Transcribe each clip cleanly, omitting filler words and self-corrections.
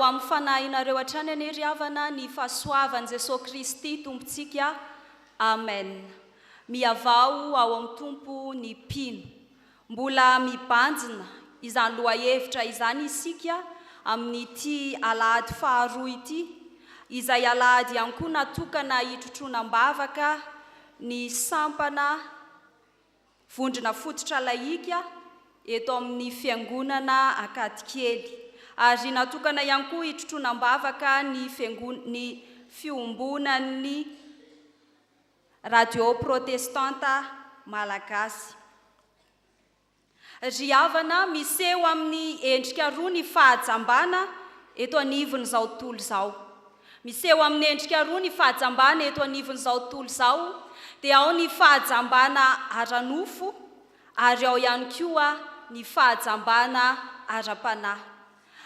amin'ny fanahinareo hatrany any ry havana ny fahasoavan'i Jesosy Kristy tompontsika. Amen. Miavao ao amin'ny tompo ny mpino. Mbola mibanjina izany lohahevitra izany isika amin'ity alahady faharoa ity, izay alahady ihany koa natokana hitrotronam-bavaka ny sampana vondrona fototra laika eto amin'ny fiangonana akadikely, ary natokana ihany koa hitrotronam-bavaka ny fiombonan'ny radio protestanta malagasy. Ry havana miseho amin'ny endrika roa ny fahajambana eto anivon'izao tontolo izao. Miseho amin'ny endrika roa ny fahajambana eto anivon'izao tontolo izao, dia ao ny fahajambana ara-nofo ary ao ihany koa ny fahajambana ara-panahy.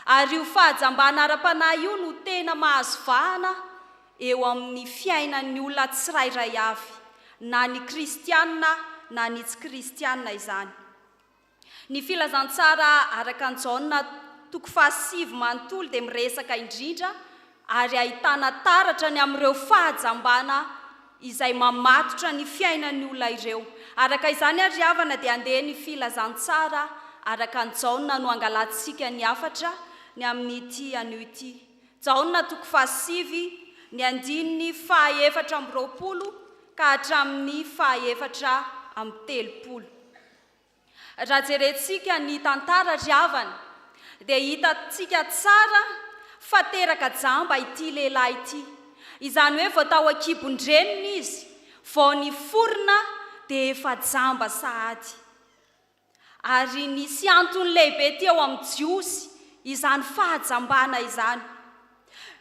Ary io fahajambana ara-panahy io no tena mahazo vahana eo amin'ny fiainan'ny olona tsirairay avy, na ny kristianina na ny tsy kristianina izany. Ny filazantsara araka ny 𝗏𝗏𝗏 manontolo dia miresaka indrindra ary ahitana taratra ny amin'ireo fahajambana izay mamatotra ny fiainan'ny olona ireo. Araka izany ary havana dia andeha ny filazantsara araka ny 𝗏𝗏 no angalantsika ny hafatra ny amin'ity anio ity. 𝗏𝗏 ny andininy faha-efatra amby roapolo ka hatramin'ny faha-efatra amby telopolo. Raha jerentsika ny tantara ry havana dia hitantsika tsara fa teraka jamba ity lehilahy ity. Izany hoe vao tao an-kibon-dreniny izy, vao ny forona dia efa jamba sahady. Ary nisy antony lehibe teo amin'ny jiosy izany fahajambana izany.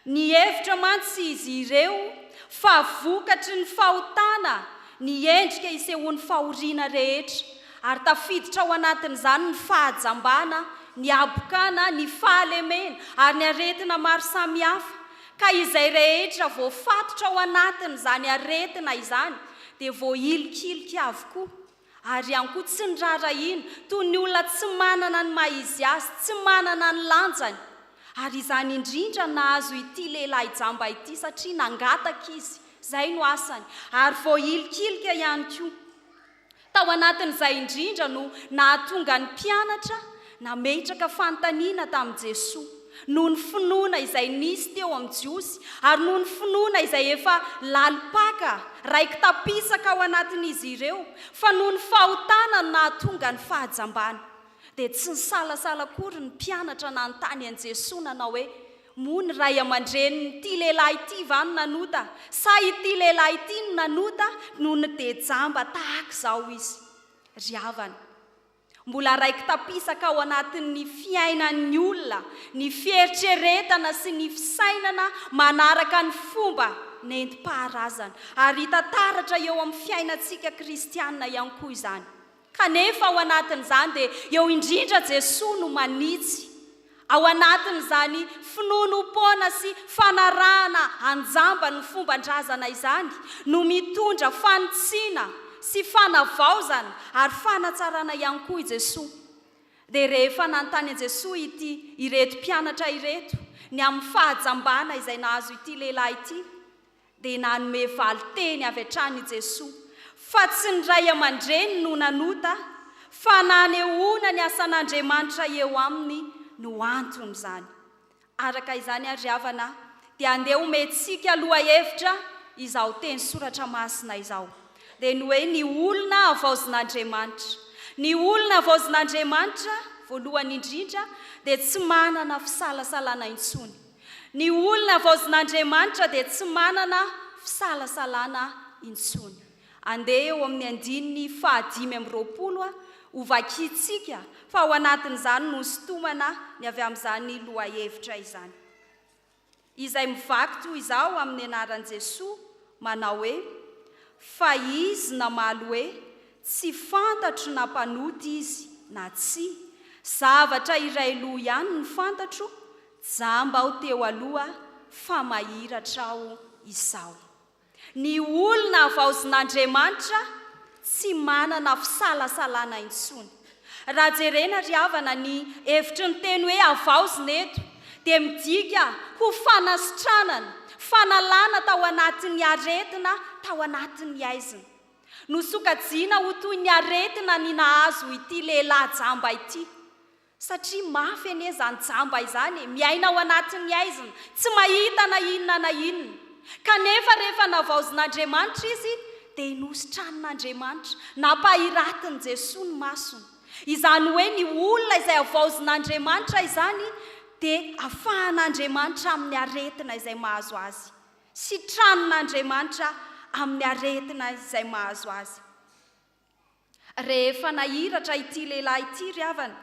Ny hevitra mantsy izy ireo fa vokatry ny fahotana ny endrika isehoan'ny fahoriana rehetra, ary tafiditra ao anatin'izany ny fahajambana, ny abokana, ny fahalemena ary ny aretina maro samihafa. Ka izay rehetra voafatotra ao anatin'izany aretina izany dia voahilikilika avokoa, ary ihany koa tsy nirarahina toy ny olona tsy manana ny maha-izy azy, tsy manana ny lanjany. Ary izany indrindra nahazo ity lehilahy jamba ity satria nangataka izy, izay no asany, ary voahilikilika ihany koa. Tao anatin'izay indrindra no nahatonga ny mpianatra nametraka fanontaniana tamin'i Jesosy noho ny finoana izay nisy teo amin'ny jiosy, ary noho ny finoana izay efa lalipaka raiky tapisaka ao anatin'izy ireo, fa noho ny fahotana no nahatonga ny fahajambana. Dia tsy nisalasala akory ny mpianatra nanontany an'i Jesosy nanao hoe: moa ny ray aman-dreniny lehilahy ity va no nanota, sa ity lehilahy ity no nanota no ny dia jamba tahaka izao izy? Ry havana, mbola raiky tapisaka ao anatin'ny fiainan'ny olona ny fieritreretana sy ny fisainana manaraka ny fomba nentim-paharazana, ary hita taratra eo amin'ny fiainantsika kristianina ihany koa izany. Kanefa ao anatin'izany dia eo indrindra Jesosy no manitsy ao anatin'izany finonom-poana sy fanarahana anjamba ny fomban-drazana izany, no mitondra fanitsiana sy fanavaozana ary fanatsarana ihany koa i Jesosy. Dia rehefa nanontany an'i Jesosy ireto mpianatra ireto ny amin'ny fahajambana izay nahazo ity lehilahy ity, dia nanome valiteny avy hatrany i Jesosy fa tsy ny ray aman-dreny no nanota, fa nanehoana ny asan'Andriamanitra eo aminy no antony izany. Araka izany ary havana dia andeha omentsika lohahevitra izao teny-soratra masina izao, dia ny hoe ny olona avaozin'Andriamanitra. Ny olona avaozin'Andriamanitra voalohany indrindra dia tsy manana fisalasalana intsony. Ny olona avaozin'Andriamanitra dia tsy manana fisalasalana intsony. Andeha eo amin'ny andininy fahadimy amby roapolo ho vakintsika fa ao anatin'izany no sitomana ny avy amin'izany lohahevitra izany, izay mivaky toy izao amin'ny anaran'i Jesosy manao hoe: fa izy namaly hoe tsy fantatro na mpanoty izy na tsy, zavatra iray loha ihany ny fantatro, jamba aho teo aloha fa mahiratra aho izao. Ny olona avaozin'Andriamanitra tsy manana fisalasalana intsony. Raha jerena ry havana ny hevitry ny teny hoe avaozina eto dia midika ho fanasitranana, fanalana tao anatin'ny aretina, tao anatin'ny aizina. Nosokajiana ho toy ny aretina ny nahazo ity lehilahy jamba ity. Satria mafy anie izany jamba izany, miaina ao anatin'ny aizina, tsy mahita na inona na inona. Kanefa rehefa navaozin'Andriamanitra izy, dia inositran'Andriamanitra, nampahiratiny Jesosy ny masony. Izany hoe ny olona izay avaozin'Andriamanitra izany, dia afahan'Andriamanitra amin'ny aretina izay mahazo azy. Sitran'Andriamanitra amin'ny aretina izay mahazo azy. Rehefa nahiratra ity lehilahy ity ry havana,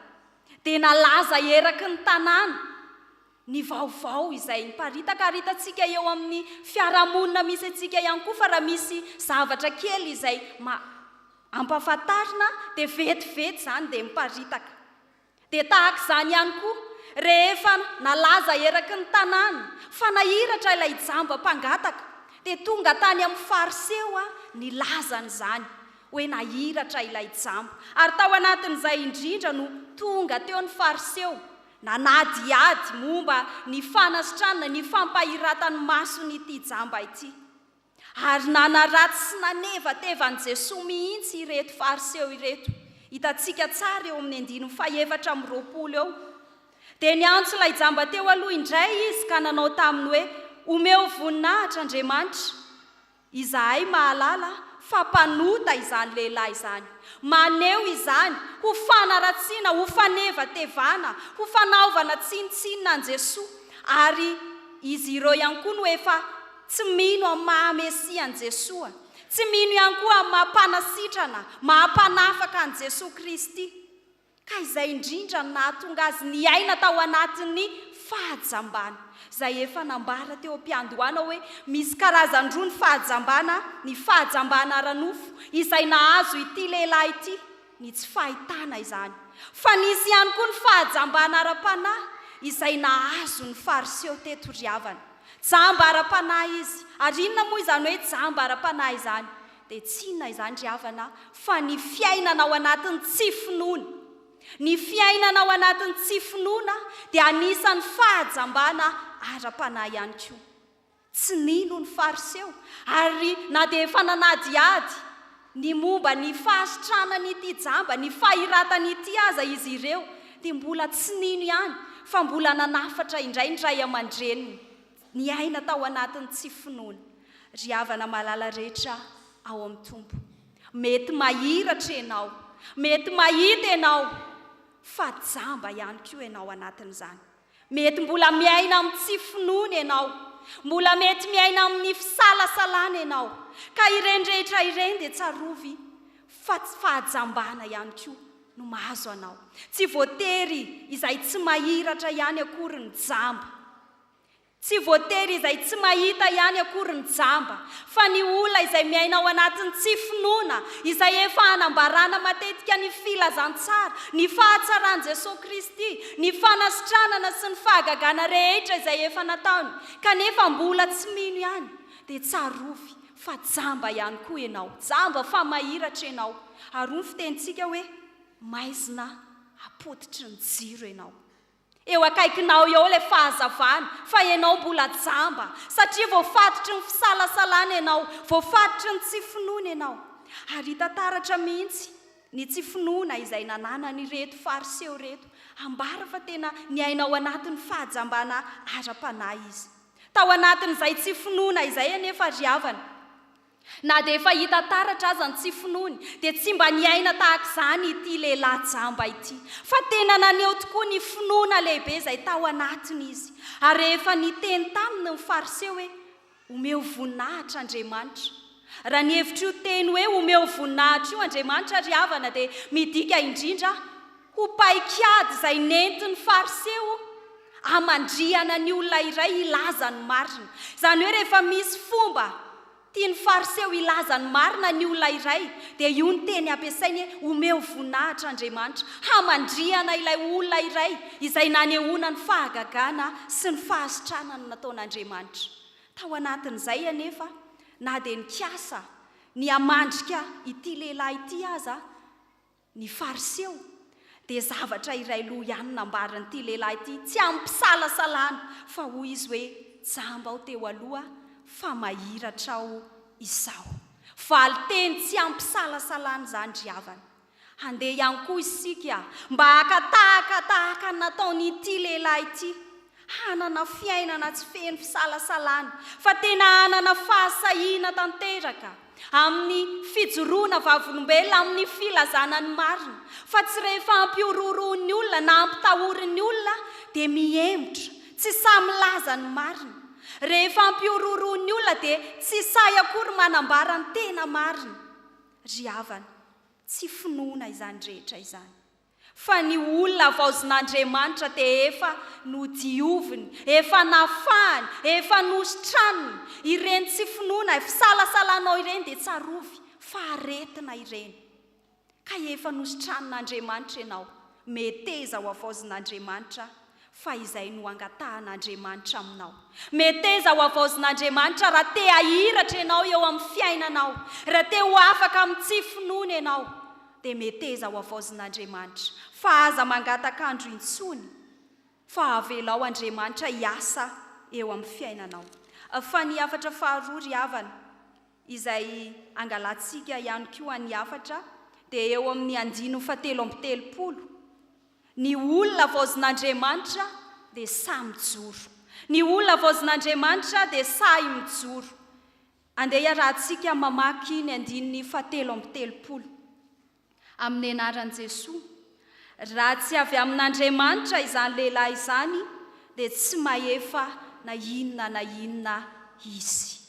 dia nalaza eraky ny tanàna ny vaovao izay miparitaka. Hitantsika eo amin'ny fiarahamonina misy antsika ihany koa fa raha misy zavatra kely izay ampahafantarina dia vetivety izany dia miparitaka. Dia tahaka izany ihany koa rehefa nalaza eraky ny tanàna fa nahiratra ilay jamba mpangataka, dia tonga tany amin'ny fariseo ny lazany izany hoe nahiratra ilay jamba. Ary tao anatin'izay indrindra no tonga teo ny fariseo nanadiady momba ny fanasitranana, ny fampahiratany mason'ity jamba ity. Ary nanaratsy sy nanevatevan'i Jesosy mihitsy ireto fariseo ireto. Hitantsika tsara eo amin'ny 4:20 eo. Dia niantso ilay jamba teo aloha indray izy ka nanao taminy hoe, Omeo voninahitra Andriamanitra, Izahay mahalala fa mpanota izany lehilahy izany. Maneho izany ho fanaratsiana, ho fanevatevana, ho fanaovana tsinitsinina an Jesosy. Ary izy ireo ihany koa no efa tsy mino amin'ny maha-Mesia an Jesosy, tsy mino ihany koa amin'ny mahampanasitrana, mahampanafaka an Jesosy Kristy. Ka izay indrindra nahatonga azy niaina tao anatin'ny fahajambana. Izay efa nambara teo am-piandohana hoe misy karazan-droa ny fahajambana, ny fahajambana ara-nofo izay nahazo ity lehilahy ity, ny tsy fahitana izany. Fa nisy ihany koa ny fahajambana ara-panahy izay nahazo ny fariseo teto ry havana. Jamba ara-panahy izy. Ary inona moa izany hoe jamba ara-panahy izany? Dia tsy inona izany ry havana fa ny fiainana ao anatin'ny tsy finoana. Ny fiainana ao anatin'ny tsy finoana dia anisan'ny fahajambana ara-panahy ihany koa. Tsy nino ny fariseo, ary na dia efa nanadiady ny momba ny fahasitranany ity jamba, ny fahiratany ity aza izy ireo, dia mbola tsy nino ihany, fa mbola nanafatra indray aman-dreniny ny aina tao anatin'ny tsy finoana. Ry havana malala rehetra ao amin'ny tompo, mety mahiratra ianao, mety mahita ianao, fa jamba ihany koa ianao anatin'izany. Mety mbola miaina amin'ny tsy finoana ianao, mbola mety miaina amin'ny fisalasalana ianao, ka ireny rehetra ireny dia tsarovy fa fahajambana ihany koa no mahazo anao. Tsy voatery izay tsy mahiratra ihany akory ny jamba, tsy voatery izay tsy mahita ihany akory ny jamba, fa ny olona izay miaina ao anatin'ny tsy finoana, izay efa hanambarana matetika ny filazantsara, ny fahatsaran'i Jesosy Kristy, ny fanasitranana sy ny fahagagana rehetra izay efa nataony, kanefa mbola tsy mino ihany, dia tsarovy fa jamba ihany koa ianao, jamba fa mahiratra ianao. Ary ny fitentsika hoe maizina apoditry ny jiro ianao. Eo akaikinao eo ilay fahazavana fa ianao mbola jamba, satria voafatotry ny fisalasalana ianao, voafatotry ny tsy finoana ianao. Ary hitantaratra mihitsy ny tsy finoana izay nananany reto fariseo reto, ambara fa tena niaina ao anatin'ny fahajambana ara-panahy izy. Tao anatin'izay tsy finoana izay anefa ry havana, na dia efa hita taratra aza ny tsy finoany, dia tsy mba niaina tahaka izany ity lehilahy jamba ity, fa tena naneho tokoa ny finoana lehibe izay tao anatiny izy. Ary rehefa niteny taminy ny fariseo hoe omeo voninahitra Andriamanitra, raha ny hevitra io teny hoe omeo voninahitra io Andriamanitra ry havana, dia midika indrindra ho paikady izay nentin'ny fariseo hamandriana ny olona iray ilaza ny marina. Izany hoe rehefa misy fomba tiany fariseo ilaza ny marina ny olona iray, dia io ny teny ampiasainy hoe omeo voninahitra Andriamanitra, hamandriana ilay olona iray izay nanehoana ny fahagagana sy ny fahasitranany nataon'Andriamanitra. Tao anatin'izay anefa, na dia nikasa ny hamandrika ity lehilahy ity aza ny fariseo, dia zavatra iray loha ihany nambaran'ity lehilahy ity, tsy ampisalasalana fa hoy izy hoe jamba aho teo aloha fa mahiratra aho izao. Valy teny tsy ampisalasalana zany ry havana. Handeha ihany koa isika mba hakatahaka nataon'ity lehilahy ity, hanana fiainana tsy feno fisalasalana, fa tena hanana fahasahiana tanteraka amin'ny fijoroana vavolombelona, amin'ny filazana ny marina, fa tsy rehefa ampiororoan'ny olona na ampitahorin'ny olona dia mihemotra, tsy samilaza ny marina. Rehefa ampiororoan'ny olona dia tsy say akory manambara ny tena marina. Ry havana, tsy finoana izany rehetra izany, fa ny olona vaozin'Andriamanitra dia efa nodioviny, efa nafahany, efa nositranony. Ireny tsy finoana fisalasalanao ireny dia tsarovy fa aretina ireny. Ka efa nositranon'Andriamanitra ianao, meteza ho avaozin'Andriamanitra, fa izay no angatahan'Andriamanitra aminao. Meteza ho avaozin'Andriamanitra raha te hahiratra ianao eo amin'ny fiainanao, raha te ho afaka amin'ny tsy finoana ianao, dia meteza ho avaozin'Andriamanitra. Fa aza mangatakandro intsony, fa avelao Andriamanitra hiasa eo amin'ny fiainanao. Fa ny hafatra faharoa ry havana, izay angalantsika ihany koa ny hafatra, dia eo amin'ny 7:30. Ny olona vaozin'Andriamanitra dia samy mijoro. Ny olona vaozin'Andriamanitra dia sahy mijoro. Andeha rahantsika mamaky ny 7:30 amin'ny anaran'i Jesosy. Raha tsy avy amin'Andriamanitra izany lehilahy izany dia tsy mahefa na inona izy.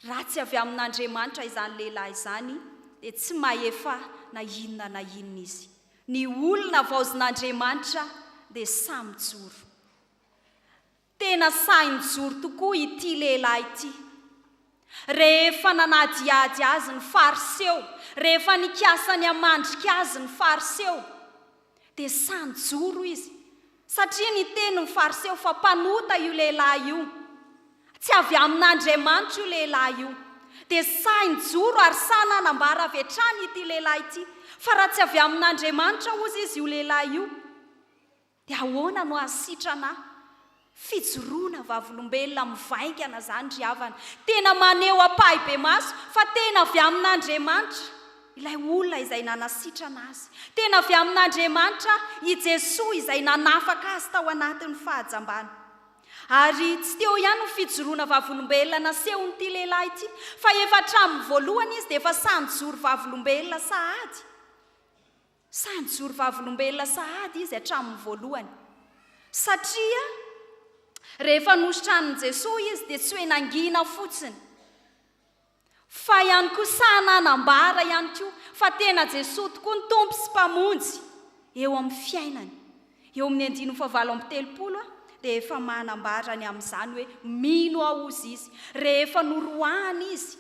Raha tsy avy amin'Andriamanitra izany lehilahy izany dia tsy mahefa na inona izy. Ny olona vaozin'Andriamanitra dia samy mijoro. Tena sahy mijoro tokoa ity lehilahy ity. Rehefa nanadihady azy ny fariseo, rehefa nikasany hamandrika azy ny fariseo, dia sahy mijoro izy. Satria ny teny ny fariseo fa mpanota io lehilahy io, tsy avy amin'Andriamanitra io lehilahy io, dia sahy mijoro ary sahy nanambara avy hatrany ity lehilahy ity. Fa raha tsy avy amin'Andriamanitra ozy izy io lehilahy io, dia ahoana no hasitrana fijoroana vavolombelona mivaingana zany ry havana. Tena maneho apahy be maso fa tena avy amin'Andriamanitra ilay olona izay nanasitrana azy. Tena avy amin'Andriamanitra i Jesosy izay nanafaka azy tao anatin'ny fahajambana. Ary tsy teo ihany ny fijoroana vavolombelona nasehon'ity lehilahy ity, fa efa hatramin'ny voalohany izy dia efa sahy nijoro vavolombelona sahady. Sahy nijoro vavolombelona sahady izy hatramin'ny voalohany. Satria rehefa nositran'i Jesosy izy dia tsy hoe nangina fotsiny, fa ihany koa sahy nanambara ihany koa fa tena Jesosy tokoa ny tompo sy mpamonjy eo amin'ny fiainany. Eo amin'ny 7:30 dia efa manambara ny amin'izany hoe mino ahozy izy. Rehefa noroahany izy,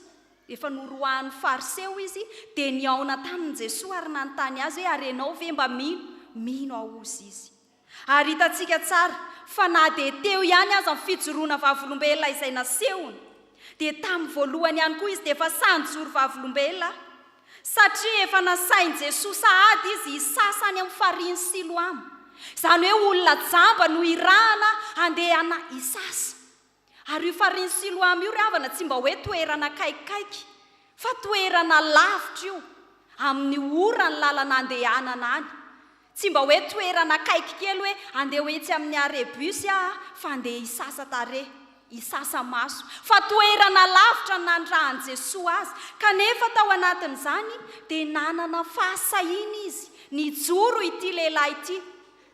efa noroahan'ny fariseo izy, dia niaona tamin'i Jesosy ary nanontany azy hoe ary ianao ve mba mino ahozy izy. Ary hitantsika tsara fa na dia teo ihany aza amin'ny fijoroana vavolombelona izay nasehony, dia tamin'ny voalohany ihany koa izy dia efa sahy nijoro vavolombelona, satria efa nasain'i Jesosy sahady izy hisasany amin'ny farihin'ny 𝗍𝗍𝗠𝗏. Izany hoe olona jamba no irahana handehana hisasa. Ary io farihin'ny 𝗍𝗍𝗏 io ry havana tsy mba hoe toerana kaikikaiky, fa toerana lavitra io, amin'ny ora ny lalana andehanana any. Tsy mba hoe toerana kaiky kely hoe andeha hoetsy amin'ny arebusy fa andeha hisasa tarehy, hisasa maso, fa toerana lavitra nandrahan'i Jesosy azy. Kanefa tao anatin'izany dia nanana fahasahiana izy nijoro ity lehilahy ity.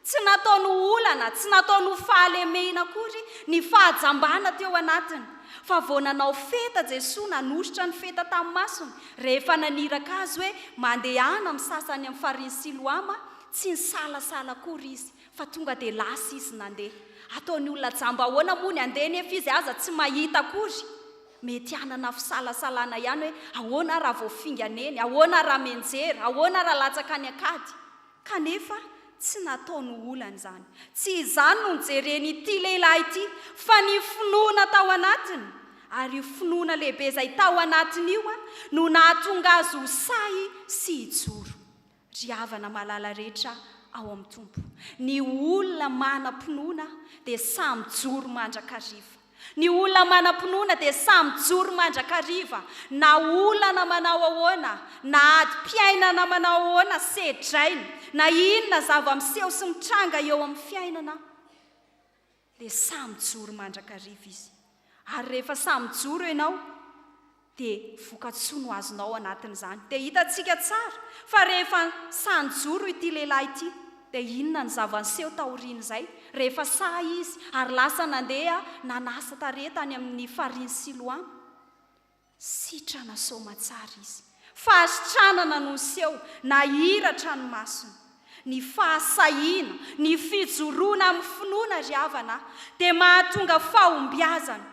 Tsy nataony olana, tsy nataony fahalemena akory ny fahajambana teo anatiny, fa vao nanao feta Jesosy, nanositra ny feta tamin'ny masony, rehefa naniraka azy hoe mandehana amin'ny sasany amin'ny farihin'ny 𝗍𝗍𝗏, tsy nisalasala akory izy, fa tonga dia lasa izy nandeha. Ataony olona jamba ahoana moa ny andeha nefa izy aza tsy mahita akory. Mety hanana fisalasalana ihany hoe ahoana raha voafinganeny, ahoana raha menjery, ahoana raha latsaka ny akady. Kanefa tsy nataony olana izany. Tsy izany no nijereny ity lehilahy ity, fa ny finoana tao anatiny. Ary io finoana lehibe izay tao anatiny io no nahatonga azy ho sahy sy hijoro. Ry havana malala rehetra ao amin'ny tompo. Ny olona manam-pinoana dia samy joro mandrakariva. Ny olona manam-pinoana dia samy joro mandrakariva. Na olana manao ahoana, na adi-piainana manao ahoana sedrainy, na inona zava-miseho sy mitranga eo amin'ny fiainana, dia samy joro mandrakariva izy. Ary rehefa samy joro ianao, dia voka-tsoa no azonao anatin'izany. Dia hitantsika tsara fa rehefa sanjoro ity lehilahy ity, dia inona ny zava-niseho taoriana izay rehefa sahy izy ary lasa nandeha nanasa tarehy tany amin'ny fariny 𝗍𝗠𝗏. Sitrana soamantsara izy. Fahasitranana no niseho, nahiratra ny masony. Ny fahasahiana, ny fijoroana amin'ny finoana ry havana dia mahatonga fahombiazana.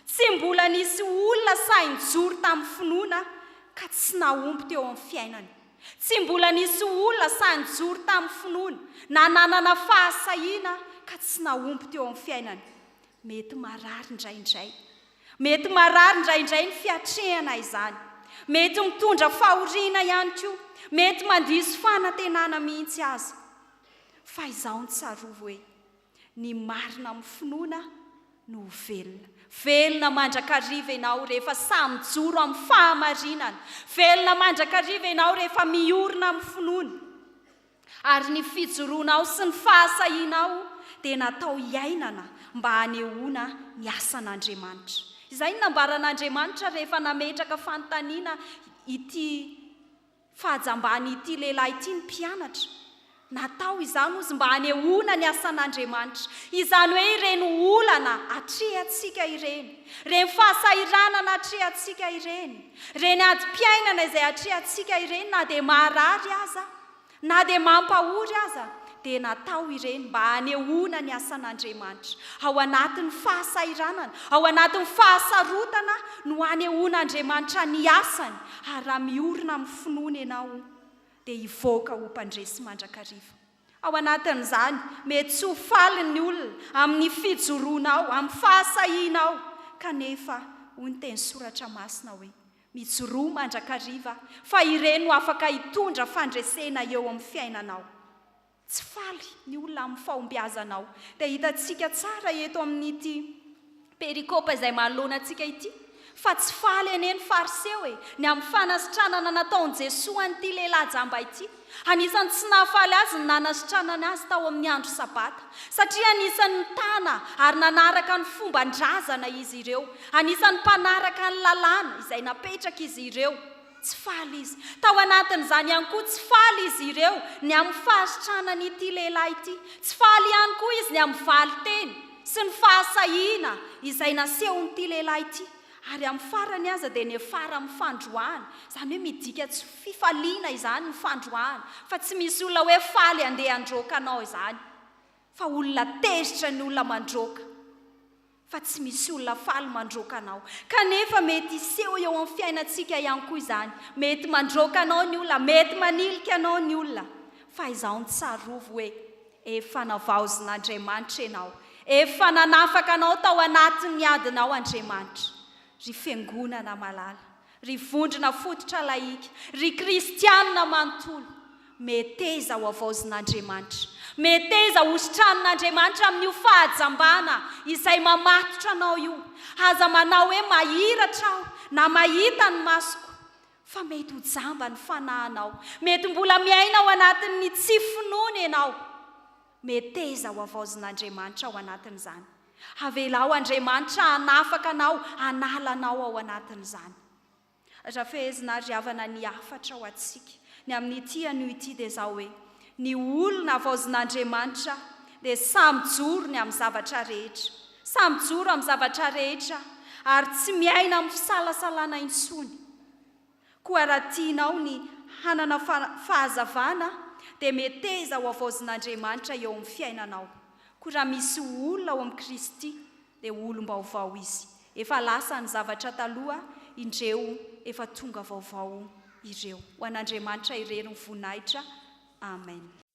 Tsy mbola nisy olona sahin-joro tamin'ny finoana ka tsy nahomby teo amin'ny fiainany. Tsy mbola nisy olona sahin-joro tamin'ny finoana na nanana fahasahiana ka tsy nahomby teo amin'ny fiainany. Mety marary indraindray. Mety marary indraindray ny fiatrehana izany. Mety mitondra fahoriana ihany koa. Mety mandiso fanantenana mihitsy aza. Fa izao ny tsarovo hoe ny marina amin'ny finoana no velona. Velona mandrakariva ianao rehefa samy joro amin'ny fahamarinana. Velona mandrakariva ianao rehefa miorina amin'ny finoana. Ary ny fijoroanao sy ny fahasahianao dia natao iainana mba hanehoana ny asan'Andriamanitra. Izay no nambaran'Andriamanitra rehefa nametraka fanontaniana ity fahajambany ity lehilahy ity ny mpianatra. Natao izany ozy mba hanehoana ny asan'Andriamanitra. Izany hoe ireny olana atrehantsika ireny. Ireny fahasahiranana atrehantsika ireny. Ireny adi-piainana izay atrehantsika ireny na dia marary aza, na dia mampahory aza, dia natao ireny mba hanehoana ny asan'Andriamanitra. Ao anatin'ny fahasahiranana, ao anatin'ny fahasarotana no hanehoan'Andriamanitra ny asany. Ary raha miorina amin'ny finoana ianao dia hivoaka ho mpandresy mandrakariva. Ao anatin'izany mety tsy ho faly ny olona amin'ny fijoroanao, amin'ny fahasahianao, kanefa hoy ny teny soratra masina hoe mijoroa mandrakariva fa ireny no afaka hitondra fandresena eo amin'ny fiainanao. Tsy faly ny olona amin'ny fahombiazanao. Dia hitantsika tsara eto amin'ity perikopa izay manoloana antsika ity fa tsy faly eneny fariseho ny amin'ny fanasitranana nataon'i Jesosy an'ity lehilahy jamba ity. Anisany tsy nahafaly azy ny nanasitranana azy tao amin'ny andro sabata, satria anisany nitana ary nanaraka ny fomban-drazana izy ireo. Anisany mpanaraka ny lalàna izay napetraka izy ireo. Tsy faly izy. Tao anatin'izany ihany koa tsy faly izy ireo ny amin'ny fahasitranana ity lehilahy ity. Tsy faly ihany koa izy ny amin'ny valiteny sy ny fahasahiana izay nasehon'ity lehilahy ity. Ary amin'ny farany aza dia nefara amin'ny fandroahana. Izany hoe midika tsy fifaliana izany ny fandroahana. Fa tsy misy olona hoe faly andeha androaka anao izany. Fa olona tezitra ny olona mandroaka. Fa tsy misy olona faly mandroaka anao. Kanefa mety iseho eo amin'ny fiainantsika ihany koa izany. Mety mandroaka anao ny olona, mety manilika anao ny olona. Fa izao ny tsarovo hoe efa navaozin'Andriamanitra ianao. Efa nanafaka anao tao anatin'ny adinao Andriamanitra. Ry fiangonana malala, ry vondrona fototra laika, ry kristianina manontolo, meteza ho avaozin'Andriamanitra. Meteza ho sitran'Andriamanitra amin'io fahajambana izay mamatotra anao io. Aza manao hoe mahiratra aho na mahita ny masoko, fa mety ho jamba ny fanahinao. Mety mbola miaina ao anatin'ny tsy finoana ianao. Meteza ho avaozin'Andriamanitra ao anatin'izany. Avelao Andriamanitra hanafaka anao, hanala anao ao anatin'izany. Rafehezina ry havana ny hafatra ao antsika. Ny amin'ity anio ity dia izao hoe ny olona avaozin'Andriamanitra dia samy joro ny amin'ny zavatra rehetra. Samy joro amin'ny zavatra rehetra ary tsy miaina amin'ny fisalasalana intsony. Koa raha tianao ny hanana fahazavana dia meteza ho avaozin'Andriamanitra eo amin'ny fiainanao. Koa raha misy olona ao amin'ny Kristy dia olom-baovao izy. Efa lasa ny zavatra taloha, indreo efa tonga vaovao ireo. Ho an'Andriamanitra irery ny voninahitra. Amen.